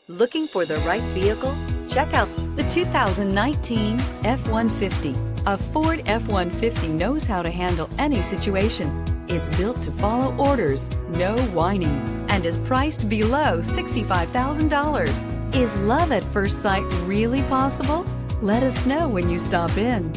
Looking for the right vehicle? Check out the 2019 F-150. A Ford F-150 knows how to handle any situation. It's built to follow orders, no whining, and is priced below $65,000. Is love at first sight really possible? Let us know when you stop in.